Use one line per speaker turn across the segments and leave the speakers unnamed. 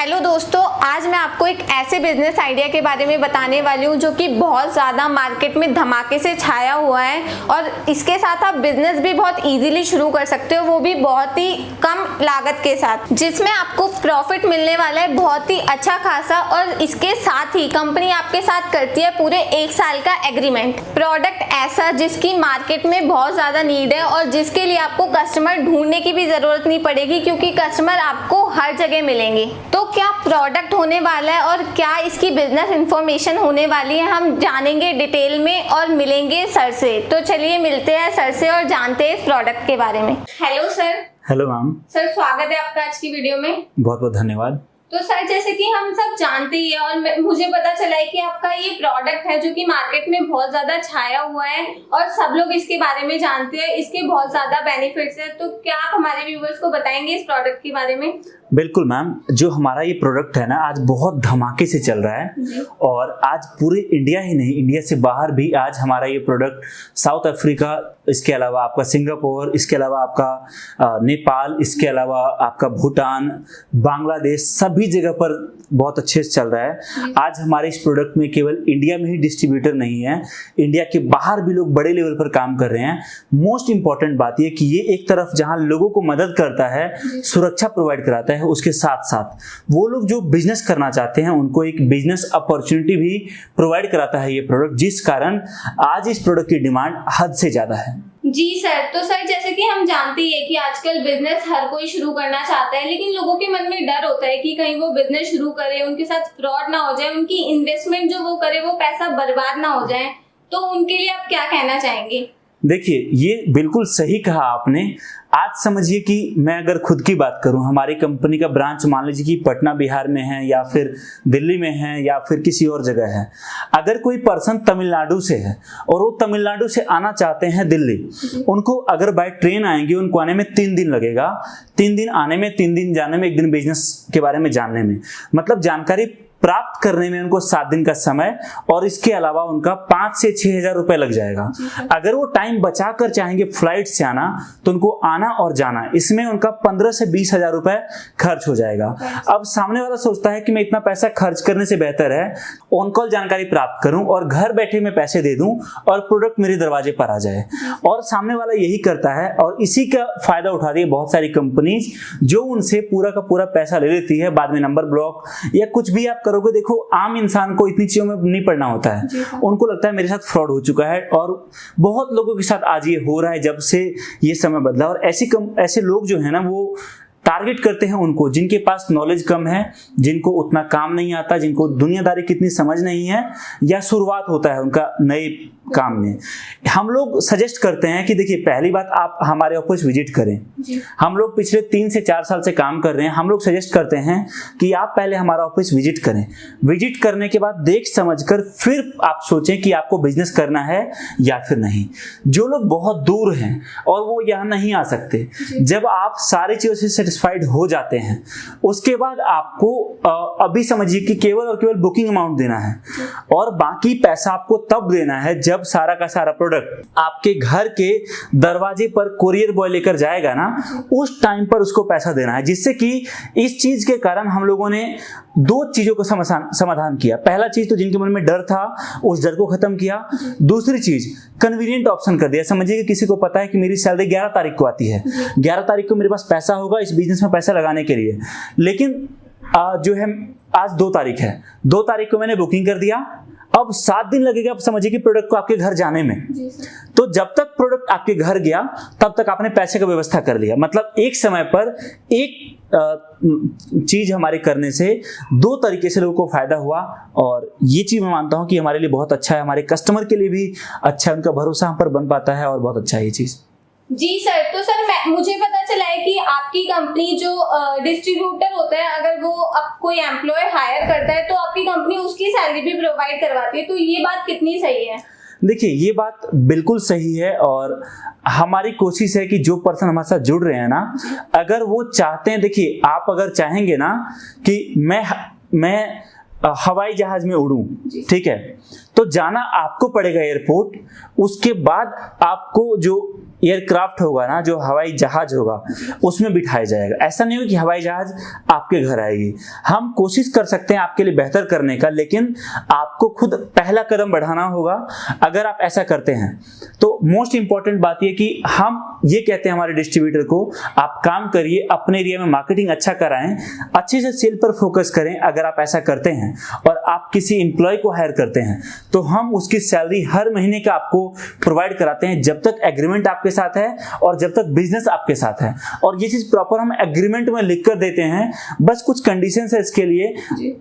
Hello दोस्तों, आज मैं आपको एक ऐसे बिजनेस आइडिया के बारे में बताने वाली हूँ जो कि बहुत ज़्यादा मार्केट में धमाके से छाया हुआ है और इसके साथ आप बिजनेस भी बहुत इजीली शुरू कर सकते हो, वो भी बहुत ही कम लागत के साथ, जिसमें आपको प्रॉफिट मिलने वाला है बहुत ही अच्छा खासा। और इसके साथ ही कंपनी आपके साथ करती है पूरे 1 साल का एग्रीमेंट। प्रोडक्ट ऐसा जिसकी मार्केट में बहुत ज़्यादा नीड है और जिसके लिए आपको कस्टमर ढूंढने की भी ज़रूरत नहीं पड़ेगी, क्योंकि कस्टमर आपको हर जगह मिलेंगे। तो क्या प्रोडक्ट होने वाला है और क्या इसकी बिजनेस इंफॉर्मेशन होने वाली है, हम जानेंगे डिटेल में और मिलेंगे सर से। तो चलिए मिलते हैं सर से और जानते हैं इस प्रोडक्ट के बारे में। Hello sir.
Hello ma'am.
Sir स्वागत है आपका आज की वीडियो में।
बहुत बहुत धन्यवाद।
तो सर जैसे कि हम सब जानते ही हैं और मुझे पता चला है कि आपका ये प्रोडक्ट है जो कि मार्केट में बहुत ज्यादा छाया हुआ है और सब लोग इसके बारे में जानते हैं, इसके बहुत ज्यादा बेनिफिट्स हैं। तो क्या आप हमारे व्यूवर्स को बताएंगे इस प्रोडक्ट के बारे में?
बिल्कुल मैम, जो हमारा ये प्रोडक्ट है ना आज बहुत धमाके से चल रहा है और आज पूरे इंडिया ही नहीं, इंडिया से बाहर भी आज हमारा ये प्रोडक्ट साउथ अफ्रीका, इसके अलावा आपका सिंगापुर, इसके अलावा आपका नेपाल, इसके अलावा आपका भूटान, बांग्लादेश, सभी जगह पर बहुत अच्छे से चल रहा है। आज हमारे इस प्रोडक्ट में केवल इंडिया में ही डिस्ट्रीब्यूटर नहीं है, इंडिया के बाहर भी लोग बड़े लेवल पर काम कर रहे हैं। मोस्ट इंपॉर्टेंट बात यह कि ये एक तरफ जहां लोगों को मदद करता है, सुरक्षा प्रोवाइड कराता है, उसके साथ साथ वो लोग जो बिजनेस करना चाहते हैं उनको एक बिजनेस अपॉर्चुनिटी भी प्रोवाइड कराता है ये प्रोडक्ट, जिस कारण आज इस प्रोडक्ट की डिमांड हद से ज्यादा है।
जी सर। तो सर जैसे कि हम जानते ही है कि आजकल बिजनेस हर कोई शुरू करना चाहता है, लेकिन लोगों के मन में डर होता है कि कहीं वो बिजनेस शुरू करे, उनके साथ फ्रॉड ना हो जाए, उनकी इन्वेस्टमेंट जो वो करे वो पैसा बर्बाद ना हो जाए। तो उनके लिए आप क्या कहना चाहेंगे?
देखिए, ये बिल्कुल सही कहा आपने। आज समझिए कि मैं अगर खुद की बात करूं, हमारी कंपनी का ब्रांच मान लीजिए कि पटना बिहार में है या फिर दिल्ली में है या फिर किसी और जगह है। अगर कोई पर्सन तमिलनाडु से है और वो तमिलनाडु से आना चाहते हैं दिल्ली, उनको अगर बाय ट्रेन आएंगे, उनको आने में 3 दिन लगेगा। 3 दिन आने में, 3 दिन जाने में, 1 दिन बिजनेस के बारे में जानने में, मतलब जानकारी प्राप्त करने में उनको 7 दिन का समय और इसके अलावा उनका 5 से 6 हजार रुपए लग जाएगा। अगर वो टाइम बचाकर चाहेंगे फ्लाइट से आना तो उनको आना और जाना, इसमें उनका 15 से 20 हजार रुपए खर्च हो जाएगा। अब सामने वाला सोचता है कि मैं इतना पैसा खर्च करने से बेहतर है ऑन कॉल जानकारी प्राप्त करूं और घर बैठे मैं पैसे दे दूं और प्रोडक्ट मेरे दरवाजे पर आ जाए। और सामने वाला यही करता है और इसी का फायदा उठा रही है बहुत सारी कंपनीज, जो उनसे पूरा का पूरा पैसा ले लेती है। बाद में नंबर ब्लॉक या कुछ भी आप करोगे, देखो आम इंसान को इतनी चीजों में नहीं पड़ना होता है, उनको लगता है मेरे साथ फ्रॉड हो चुका है। और बहुत लोगों के साथ आज ये हो रहा है जब से ये समय बदला। और ऐसे लोग जो है ना वो टारगेट करते हैं उनको जिनके पास नॉलेज कम है, जिनको उतना काम नहीं आता, जिनको दुनियादारी कितनी समझ नहीं है या शुरुआत होता है उनका नए काम में। हम लोग सजेस्ट करते हैं कि देखिए, पहली बात आप हमारे ऑफिस विजिट करें। हम लोग पिछले 3 से 4 साल से काम कर रहे हैं। हम लोग सजेस्ट करते हैं कि आप पहले हमारा ऑफिस विजिट करें। विजिट करने के बाद देख समझकर फिर आप सोचें कि आपको बिजनेस करना है या फिर नहीं। जो लोग बहुत दूर हैं और वो यहाँ नहीं आ सकते, जब आप सारी चीजों से सेटिस्फाइड हो जाते हैं उसके बाद आपको अभी समझिए कि केवल और केवल बुकिंग अमाउंट देना है और बाकी पैसा आपको तब देना है जब सारा का सारा प्रोडक्ट आपके घर के दरवाजे पर कोरियर बॉय लेकर जाएगा ना, उस टाइम पर उसको पैसा देना है। जिससे कि इस चीज के कारण हम लोगों ने 2 चीजों का समाधान किया। पहला चीज तो जिनके मन में डर था उस डर को खत्म किया। दूसरी चीज कन्वीनियंट ऑप्शन कर दिया। समझिए कि किसी को पता है कि मेरी सैलरी 11 तारीख को आती है, 11 तारीख को मेरे पास पैसा होगा इस बिजनेस में पैसा लगाने के लिए, लेकिन जो है आज 2 तारीख है, 2 तारीख को मैंने बुकिंग कर दिया। अब 7 दिन लगेगा, आप समझिए कि प्रोडक्ट को आपके घर जाने में। तो जब तक प्रोडक्ट आपके घर गया तब तक आपने पैसे का व्यवस्था कर लिया। मतलब एक समय पर एक चीज हमारे करने से 2 तरीके से लोगों को फायदा हुआ और ये चीज मैं मानता हूं कि हमारे लिए बहुत अच्छा है, हमारे कस्टमर के लिए भी अच्छा है, उनका भरोसा हम पर बन पाता है और बहुत अच्छा है ये चीज।
जी सर। तो सर मुझे पता चला है कि आपकी कंपनी जो डिस्ट्रीब्यूटर होता है, अगर वो अब कोई एम्प्लॉय हायर करता है तो आपकी कंपनी उसकी सैलरी भी प्रोवाइड करवाती है। तो ये बात कितनी सही है?
देखिए, ये बात बिल्कुल सही है और हमारी कोशिश है कि जो पर्सन हमारे साथ जुड़ रहे हैं ना, अगर वो चाहते हैं, देखिए आप अगर चाहेंगे ना कि मैं हवाई जहाज में उड़ूं, ठीक है, तो जाना आपको पड़ेगा एयरपोर्ट, उसके बाद आपको जो एयरक्राफ्ट होगा ना, जो हवाई जहाज होगा उसमें बिठाया जाएगा। ऐसा नहीं हो कि हवाई जहाज आपके घर आएगी। हम कोशिश कर सकते हैं आपके लिए बेहतर करने का, लेकिन आपको खुद पहला कदम बढ़ाना होगा। अगर आप ऐसा करते हैं तो मोस्ट इंपॉर्टेंट बात यह कि हम ये कहते हैं हमारे डिस्ट्रीब्यूटर को, आप काम करिए, अपने एरिया में मार्केटिंग अच्छा कराएं, अच्छे से सेल पर फोकस करें। अगर आप ऐसा करते हैं और आप किसी एम्प्लॉय को हायर करते हैं तो हम उसकी सैलरी हर महीने का आपको प्रोवाइड कराते हैं, जब तक एग्रीमेंट आपके साथ है और जब तक बिजनेस आपके साथ है। और ये चीज प्रॉपर हम एग्रीमेंट में लिख कर देते हैं। बस कुछ कंडीशंस है इसके लिए,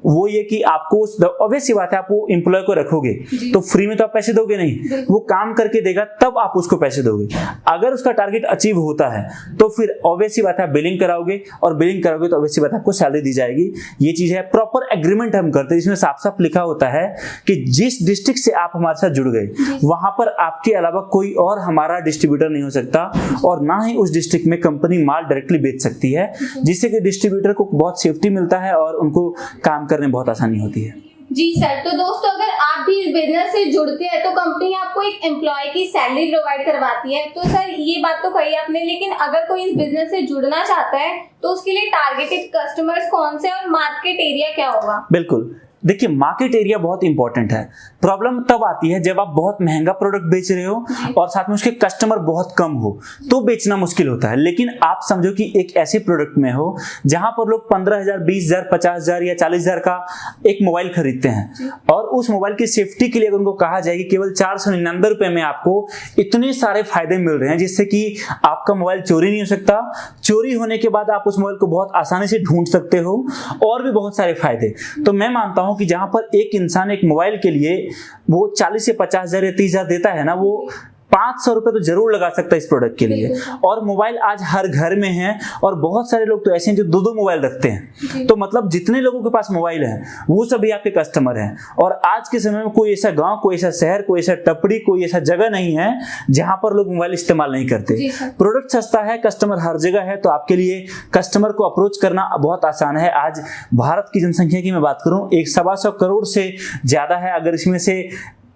वो ये कि आपको ऑब्वियस सी बात है, आप वो एम्प्लॉय को रखोगे तो फ्री में तो आप पैसे दोगे नहीं, वो काम करके देगा तब आप उसको पैसे दोगे। अगर उसका टारगेट अचीव होता है तो फिर ऑब्वियस सी बात है बिलिंग कराओगे, और बिलिंग कराओगे तो ऑब्वियस सी बात है आपको सैलरी दी जाएगी। ये चीज है, प्रॉपर एग्रीमेंट हम करते हैं जिसमें साफ साफ लिखा होता है कि जिस डिस्ट्रिक्ट से आप हमारे साथ जुड़ गए वहां पर आपके अलावा कोई और हमारा डिस्ट्रीब्यूटर नहीं हो सकता, और ना ही उस डिस्ट्रिक्ट में कंपनी माल डायरेक्टली बेच सकती है, जिससे कि डिस्ट्रीब्यूटर को बहुत सेफ्टी मिलता है और उनको काम करने में बहुत आसानी होती है।
जी सर, तो दोस्तों अगर आप भी इस बिजनेस से जुड़ते हैं तो कंपनी आपको एक एम्प्लॉय की सैलरी प्रोवाइड करवाती है। तो सर ये बात तो कही आपने, लेकिन अगर कोई इस बिजनेस से जुड़ना चाहता है तो उसके लिए टारगेटेड कस्टमर्स कौन से और मार्केट एरिया क्या होगा?
बिल्कुल, देखिए मार्केट एरिया बहुत इंपॉर्टेंट है। प्रॉब्लम तब आती है जब आप बहुत महंगा प्रोडक्ट बेच रहे हो और साथ में उसके कस्टमर बहुत कम हो, तो बेचना मुश्किल होता है। लेकिन आप समझो कि एक ऐसे प्रोडक्ट में हो जहां पर लोग 15,000, 20,000, 50,000 या 40,000 का एक मोबाइल खरीदते हैं, और उस मोबाइल की सेफ्टी के लिए अगर उनको कहा जाए कि केवल 499 रुपए में आपको इतने सारे फायदे मिल रहे हैं, जिससे कि आपका मोबाइल चोरी नहीं हो सकता, चोरी होने के बाद आप उस मोबाइल को बहुत आसानी से ढूंढ सकते हो, और भी बहुत सारे फायदे। तो मैं मानता हूं कि जहां पर एक इंसान एक मोबाइल के लिए वो 40 से 50,000 या 30,000 देता है ना, वो 500 रुपए तो जरूर लगा सकता है इस प्रोडक्ट के लिए। और मोबाइल आज हर घर में है, और बहुत सारे लोग तो ऐसे हैं जो दो मोबाइल रखते हैं। तो मतलब जितने लोगों के पास मोबाइल है वो सभी आपके कस्टमर हैं। और आज के समय में कोई ऐसा गांव, कोई ऐसा शहर, कोई ऐसा टपड़ी, कोई ऐसा जगह नहीं है जहां पर लोग मोबाइल इस्तेमाल नहीं करते। प्रोडक्ट सस्ता है, कस्टमर हर जगह है, तो आपके लिए कस्टमर को अप्रोच करना बहुत आसान है। आज भारत की जनसंख्या की मैं बात करूं, 1.25 करोड़ से ज्यादा है। अगर इसमें से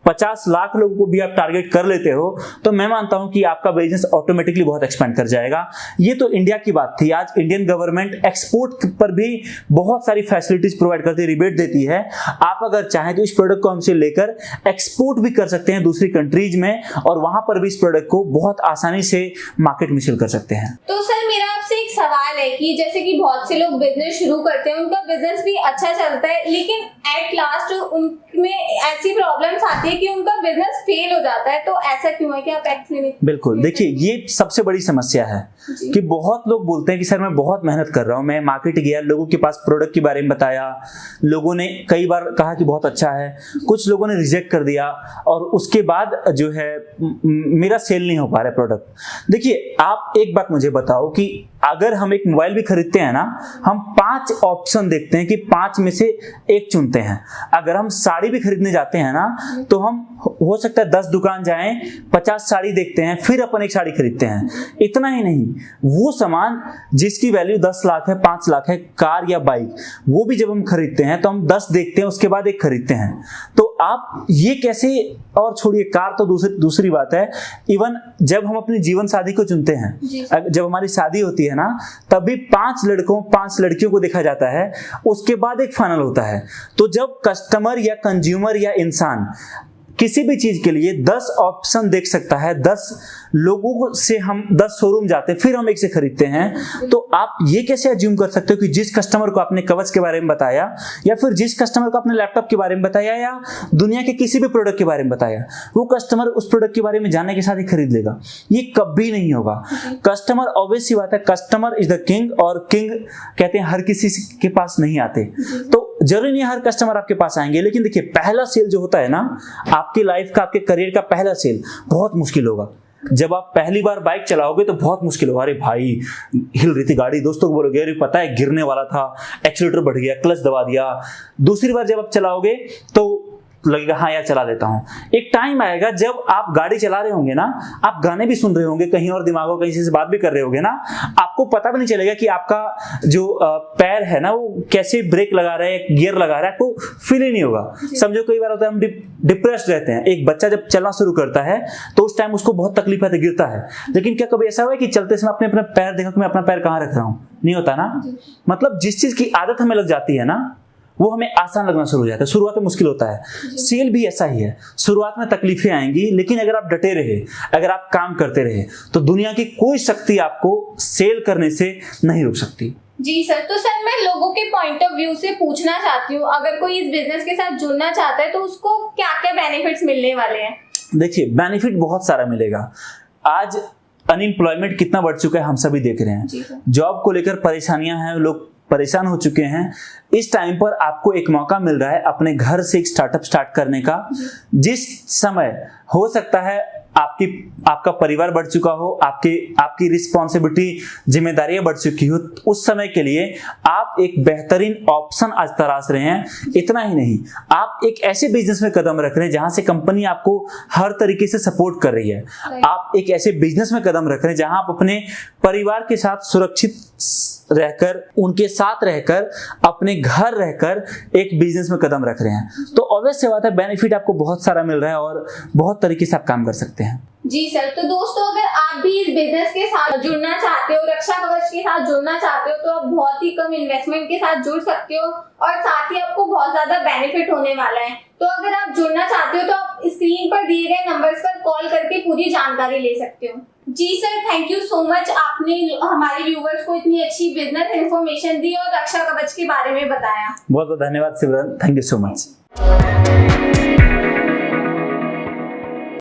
50 लाख लोगों को भी आप टारगेट कर लेते हो तो मैं मानता हूं कि आपका बिजनेस ऑटोमेटिकली बहुत एक्सपेंड कर जाएगा। ये तो इंडिया की बात थी। आज इंडियन गवर्नमेंट एक्सपोर्ट पर भी बहुत सारी फैसिलिटीज प्रोवाइड करती है, रिबेट देती है। आप अगर चाहें तो इस प्रोडक्ट को हमसे लेकर एक्सपोर्ट भी कर सकते हैं दूसरी कंट्रीज में, और वहां पर भी इस प्रोडक्ट को बहुत आसानी से मार्केट में सेल कर सकते हैं।
तो सर मेरा आपसे एक सवाल है कि जैसे कि बहुत से लोग बिजनेस शुरू करते हैं, उनका बिजनेस भी अच्छा चलता है, लेकिन एट लास्ट उनमें ऐसी प्रॉब्लम्स आती है कि उनका बिजनेस फेल हो जाता है। तो ऐसा क्यों है कि आप एक्सप्लेन?
बिल्कुल, देखिए ये सबसे बड़ी समस्या है कि बहुत लोग बोलते हैं कि सर मैं बहुत मेहनत कर रहा हूं, मैं मार्केट गया, लोगों के पास प्रोडक्ट के बारे में बताया, लोगों ने कई बार कहा कि बहुत अच्छा है, कुछ लोगों ने रिजेक्ट कर दिया, और उसके बाद जो है मेरा सेल नहीं हो पा रहा है प्रोडक्ट। देखिए आप एक बात मुझे बताओ कि अगर हम एक मोबाइल भी खरीदते हैं ना, हम 5 ऑप्शन देखते हैं कि 5 में से एक चुनते हैं। अगर हम साड़ी भी खरीदने जाते हैं ना, तो हम हो सकता है 10 दुकान जाएं, 50 साड़ी देखते हैं, फिर अपन एक साड़ी खरीदते हैं। इतना ही नहीं, वो सामान जिसकी वैल्यू 10 लाख है, 5 लाख है, कार या बाइक, वो भी जब हम खरीदते हैं तो हम 10 देखते हैं, उसके बाद एक खरीदते हैं। तो आप ये कैसे, और छोड़िए कार तो दूसरी बात है, इवन जब हम अपनी जीवन साथी को चुनते हैं, जब हमारी शादी होती है ना, तभी 5 लड़कों 5 लड़कियों को देखा जाता है, उसके बाद एक फाइनल होता है। तो जब कस्टमर या कंज्यूमर या इंसान किसी भी चीज के लिए 10 ऑप्शन देख सकता है, 10 लोगों से हम 10 शोरूम जाते हैं, फिर हम एक से खरीदते हैं, तो आप ये कैसे अज्यूम कर सकते हो कि जिस कस्टमर को आपने कवच के बारे में बताया, या फिर जिस कस्टमर को आपने लैपटॉप के बारे में बताया, या दुनिया के किसी भी प्रोडक्ट के बारे में बताया, वो कस्टमर उस प्रोडक्ट के बारे में जानने के साथ ही खरीद लेगा? ये कभी नहीं होगा। कस्टमर, ऑब्वियस सी बात है, कस्टमर इज द किंग, और किंग कहते हैं हर किसी के पास नहीं आते। तो जरूरी नहीं हर कस्टमर आपके पास आएंगे, लेकिन देखिए पहला सेल जो होता है ना, आपकी लाइफ का, आपके करियर का पहला सेल बहुत मुश्किल होगा। जब आप पहली बार बाइक चलाओगे तो बहुत मुश्किल होगा, अरे भाई हिल रही थी गाड़ी, दोस्तों को बोलोगे अरे पता है गिरने वाला था, एक्सीलेटर बढ़ गया, क्लच दबा दिया। दूसरी बार जब आप चलाओगे तो लगेगा हाँ यार चला लेता हूँ। एक टाइम आएगा जब आप गाड़ी चला रहे होंगे ना, आप गाने भी सुन रहे होंगे, कहीं और दिमाग कहीं से बात भी कर रहे होंगे ना, आपको पता भी नहीं चलेगा कि आपका जो पैर है ना वो कैसे ब्रेक लगा रहा है, गियर लगा रहा है, आपको फील ही नहीं होगा। समझो कई बार होता है हम डिप्रेस्ड रहते हैं, एक बच्चा जब चलना शुरू करता है तो उस टाइम उसको बहुत तकलीफ आती, गिरता है, लेकिन क्या कभी ऐसा हुआ है कि चलते समय आपने अपना पैर देखा कि मैं अपना पैर कहाँ रख रहा हूँ? नहीं होता ना। मतलब जिस चीज की आदत हमें लग जाती है ना वो हमें आसान लगना शुरू हो जाता है। शुरुआत में मुश्किल होता है, सेल भी ऐसा ही है, शुरुआत में तकलीफें आएंगी, लेकिन अगर आप डटे रहे, अगर आप काम करते रहे तो दुनिया की कोई शक्ति आपको सेल करने से नहीं रोक सकती।
जी सर, तो सर मैं लोगों के पॉइंट ऑफ व्यू से पूछना चाहती हूँ, अगर कोई इस बिजनेस के साथ जुड़ना चाहता है तो उसको क्या क्या बेनिफिट्स मिलने वाले हैं? देखिए
बेनिफिट बहुत सारा मिलेगा। आज अनएम्प्लॉयमेंट कितना बढ़ चुका है हम सभी देख रहे हैं, जॉब को लेकर परेशानियां हैं, लोग परेशान हो चुके हैं। इस टाइम पर आपको एक मौका मिल रहा है अपने घर से एक स्टार्टअप स्टार्ट करने का। जिस समय हो सकता है आपका परिवार बढ़ चुका हो, आपकी रिस्पॉन्सिबिलिटी, जिम्मेदारियां बढ़ चुकी हो, उस समय के लिए आप एक बेहतरीन ऑप्शन आज तलाश रहे हैं। इतना ही नहीं, आप एक ऐसे बिजनेस में कदम रख रहे हैं जहां से कंपनी आपको हर तरीके से सपोर्ट कर रही है। आप एक ऐसे बिजनेस में कदम रख रहे हैं जहां आप अपने परिवार के साथ सुरक्षित रहकर, उनके साथ रहकर, अपने घर रहकर एक बिजनेस में कदम रख रहे हैं। तो ऑब्वियस सी बात है बेनिफिट आपको बहुत सारा मिल रहा है और बहुत तरीके से आप काम कर सकते हैं।
जी सर, तो दोस्तों अगर आप भी इस बिजनेस के साथ जुड़ना चाहते हो, रक्षा कवच के साथ जुड़ना चाहते हो, तो आप बहुत ही कम इन्वेस्टमेंट के साथ जुड़ सकते हो और साथ ही आपको बहुत ज्यादा बेनिफिट होने वाला है। तो अगर आप जुड़ना चाहते हो तो आप स्क्रीन पर दिए गए नंबर्स पर कॉल करके पूरी जानकारी ले सकते हो। जी sir, thank you so much, आपने हमारे व्यूवर्स को इतनी अच्छी बिजनेस इन्फॉर्मेशन दी और रक्षा कवच के बारे में बताया।
बहुत बहुत धन्यवाद सिमरन, थैंक यू सो मच।